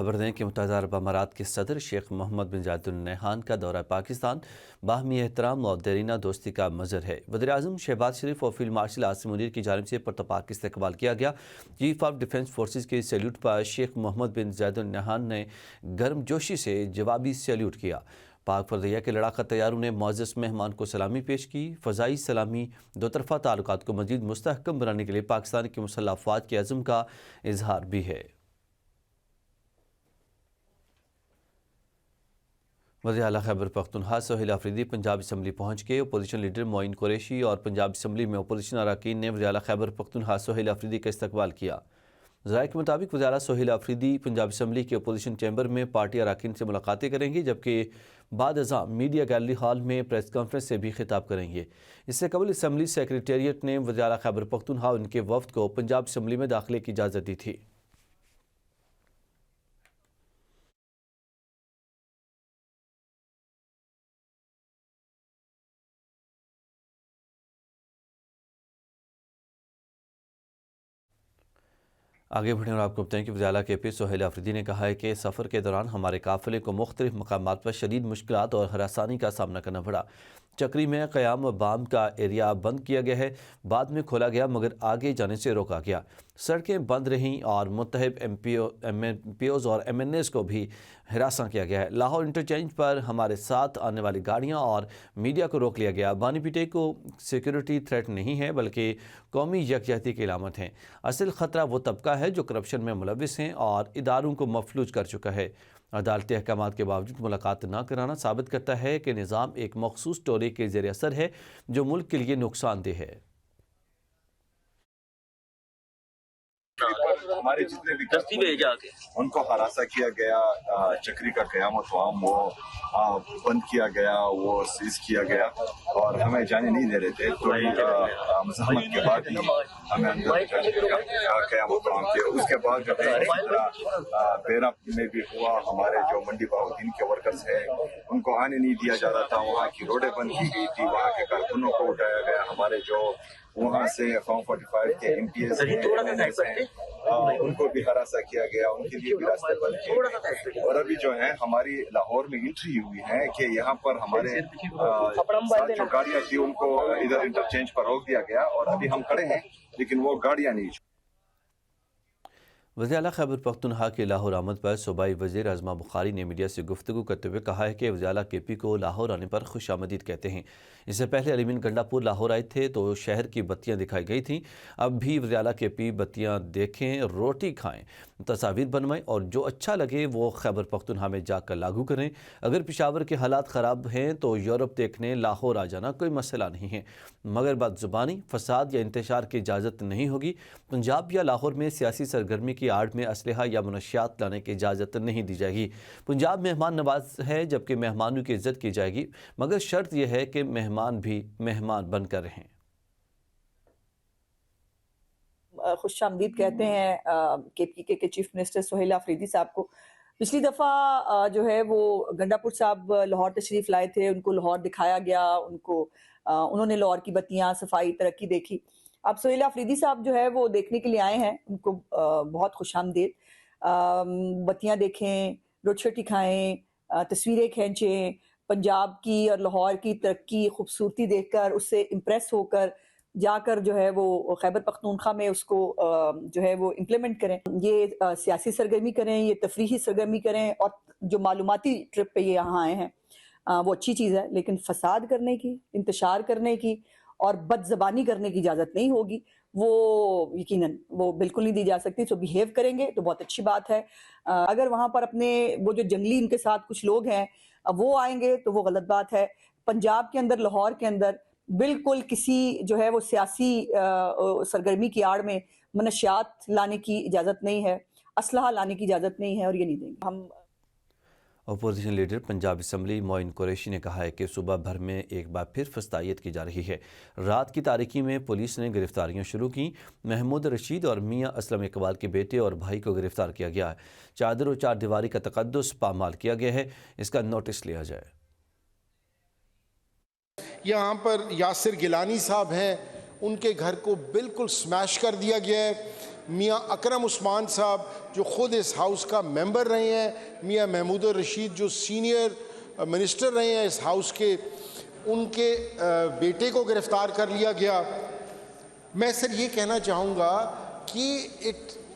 खबर दें कि मुत्तहिदा अरब अमारात के सदर शेख मोहम्मद बिन जायद अल नहयान का दौरा पाकिस्तान बाहमी एहतराम और देरीना दोस्ती का मज़हर है। वज़ीर आज़म शहबाज शरीफ और फील्ड मार्शल आसिम मुनीर की जानिब से पुरतपाक इस्तकबाल किया गया। चीफ ऑफ डिफेंस फोर्सेज के सैल्यूट पर शेख मोहम्मद बिन जायद अल नहयान ने गर्मजोशी से जवाबी सैल्यूट किया। पाक फर्दिया के लड़ाका तैयारों ने मुअज़्ज़ज़ मेहमान को सलामी पेश की। फ़ज़ाई सलामी दो तरफ़ा ताल्लुकात को मज़ीद मुस्तहकम बनाने के लिए पाकिस्तान की मुसल्लह अफ़वाज के अज़्म का इजहार भी है। वज़ीर आला खैबर पख्तूनख्वा सोहेल आफरीदी पंजाब असम्बली पहुँच के अपोजिशन लीडर मोइन कुरैशी और पंजाब असम्बली में अपोजिशन अरकान ने वज़ीर आला खैबर पख्तूनख्वा सोहेल आफरीदी का इस्तकबाल किया। ज़राए के मुताबिक वज़ीर आला सोहेल आफरीदी पंजाब असम्बली के अपोजिशन चैम्बर में पार्टी अरकान से मुलाकातें करेंगे, जबकि बाद अज़ां मीडिया गैलरी हॉल में प्रेस कॉन्फ्रेंस से भी खिताब करेंगे। इससे कबल असम्बली सेक्रेटेरिएट ने वज़ीर आला खैबर पख्तूनख्वा उनके वफ़द को पंजाब असम्बली में दाखिले की इजाज़त दी थी। आगे बढ़ें और आपको बताएं कि वज़ीर आला के पी सोहेल आफरीदी ने कहा है कि सफ़र के दौरान हमारे काफ़िले को मुख्तलिफ मकामात पर शदीद मुश्किलात और हरासानी का सामना करना पड़ा। चक्री में क़याम बाम का एरिया बंद किया गया है, बाद में खोला गया मगर आगे जाने से रोका गया। सड़कें बंद रहीं और मुत्तहिद MPOs और MNAs को भी हिरासा किया गया है। लाहौर इंटरचेंज पर हमारे साथ आने वाली गाड़ियां और मीडिया को रोक लिया गया। बानी पीटे को सिक्योरिटी थ्रेट नहीं है बल्कि कौमी यकजहती की अलामत है। असल ख़तरा वो तबका है जो करप्शन में मुलविस हैं और इदारों को मफलूज कर चुका है। अदालती अहकामात के बावजूद मुलाकात न कराना साबित करता है कि निज़ाम एक मखसूस टोले के ज़ेर असर है जो मुल्क के लिए नुकसानदेह है। हमारे जितने भी उनको हरासा किया गया, चक्री का क़याम तमाम वो बंद किया गया, वो सीज किया गया और हमें जाने नहीं दे रहे थे। तो मज़ाहमत के बाद ही हमें अंदर क़याम तमाम किया। उसके बाद जो है बेरा में भी हुआ, हमारे जो मंडी बाउद्दीन के वर्कर्स हैं उनको आने नहीं दिया जा रहा था। वहाँ की रोडें बंद की गई थी, वहाँ के कारकुनों को उठाया गया। हमारे जो वहाँ से फॉर्म 45 के MPs हैं उनको भी हरासा किया गया, उनके लिए भी रास्ते बंद किए। और अभी जो है हमारी लाहौर में एंट्री हुई है कि यहाँ पर हमारे साथ जो गाड़ियाँ थी उनको इधर इंटरचेंज पर रोक दिया गया और अभी हम खड़े हैं लेकिन वो गाड़ियाँ नहीं। वज़ीर आला खैबर पख्तूनख्वा के लाहौर आमद पर सूबाई वज़ीर अज़मा बुखारी ने मीडिया से गुफ्तगू करते हुए कहा है कि वज़ीर आला KP को लाहौर आने पर खुशामदीद कहते हैं। इससे पहले अलीमीन गंडापुर लाहौर आए थे तो शहर की बत्तियां दिखाई गई थीं। अब भी वज़ीर आला KP बत्तियां देखें, रोटी खाएं, तस्वीर बनवाएं और जो अच्छा लगे वो खैबर पख्तूनख्वा में जाकर लागू करें। अगर पेशावर के हालात ख़राब हैं तो यूरोप देखने लाहौर आ जाना कोई मसला नहीं है, मगर बदज़ुबानी, फसाद या इंतशार की इजाज़त नहीं होगी। पंजाब या लाहौर में सियासी सरगर्मी की आड़ में असलहा या मुनशियात लाने की इजाज़त नहीं दी जाएगी। पंजाब मेहमान नवाज है जबकि मेहमानों की इज्जत की जाएगी, मगर शर्त यह है कि मेहमान भी मेहमान बनकर रहें। खुशामदीद कहते हैं KPK के चीफ मिनिस्टर सोहेल आफरीदी साहब को। पिछली दफ़ा जो है वो गंडापुर साहब लाहौर तशरीफ़ लाए थे, उनको लाहौर दिखाया गया, उन्होंने लाहौर की बत्तियाँ, सफाई, तरक्की देखी। अब सोहेल आफरीदी साहब जो है वो देखने के लिए आए हैं, उनको बहुत खुशामदीद। बत्तियाँ देखें, रोटी खाएं, तस्वीरें खींचें, पंजाब की और लाहौर की तरक्की, खूबसूरती देखकर उससे इम्प्रेस होकर जाकर जो है वो खैबर पख्तूनख्वा में उसको जो है वो इम्प्लीमेंट करें। ये सियासी सरगर्मी करें, ये तफरीही सरगर्मी करें और जो मालूमाती ट्रिप पे ये यहाँ आए हैं वो अच्छी चीज़ है, लेकिन फसाद करने की, इंतशार करने की और बदज़बानी करने की इजाज़त नहीं होगी। वो यकीनन वो बिल्कुल नहीं दी जा सकती। तो बिहेव करेंगे तो बहुत अच्छी बात है। अगर वहाँ पर अपने वो जो जंगली इनके साथ कुछ लोग हैं वो आएंगे तो वो गलत बात है। पंजाब के अंदर, लाहौर के अंदर बिल्कुल किसी जो है वो सियासी सरगर्मी की आड़ में मनशियात लाने की इजाज़त नहीं है, असलहा लाने की इजाज़त नहीं है और ये नहीं देंगे हम। Opposition leader Punjab assembly Moin Qureshi ने कहा है कि सुबह भर में एक बार फिर फस्तायत की जा रही है। रात की तारीकी में पुलिस ने गिरफ्तारियां शुरू की। महमूद रशीद और मियाँ असलम इकबाल के बेटे और भाई को गिरफ्तार किया गया है। चादर और चार दीवारी का तकद्दुस पामाल किया गया है, इसका नोटिस लिया जाए। यहाँ पर यासिर गिलानी साहब हैं, उनके घर को बिल्कुल स्मैश कर दिया गया है। मियाँ अकरम उस्मान साहब जो ख़ुद इस हाउस का मेंबर रहे हैं, मियाँ महमूद रशीद जो सीनियर मिनिस्टर रहे हैं इस हाउस के, उनके बेटे को गिरफ़्तार कर लिया गया। मैं सर ये कहना चाहूँगा कि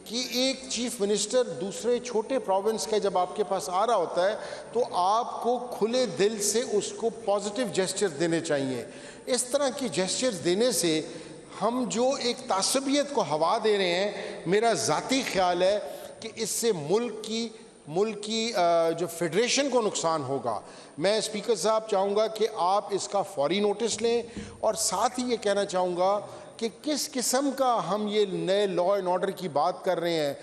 एक चीफ मिनिस्टर दूसरे छोटे प्रोविंस का जब आपके पास आ रहा होता है तो आपको खुले दिल से उसको पॉजिटिव जेस्चर देने चाहिए। इस तरह की जेस्चर्स देने से हम जो एक तासबियत को हवा दे रहे हैं, मेरा ज़ाती ख्याल है कि इससे मुल्क की जो फेडरेशन को नुकसान होगा। मैं स्पीकर साहब चाहूँगा कि आप इसका फौरी नोटिस लें और साथ ही ये कहना चाहूँगा कि किस किस्म का हम ये नए लॉ एंड ऑर्डर की बात कर रहे हैं।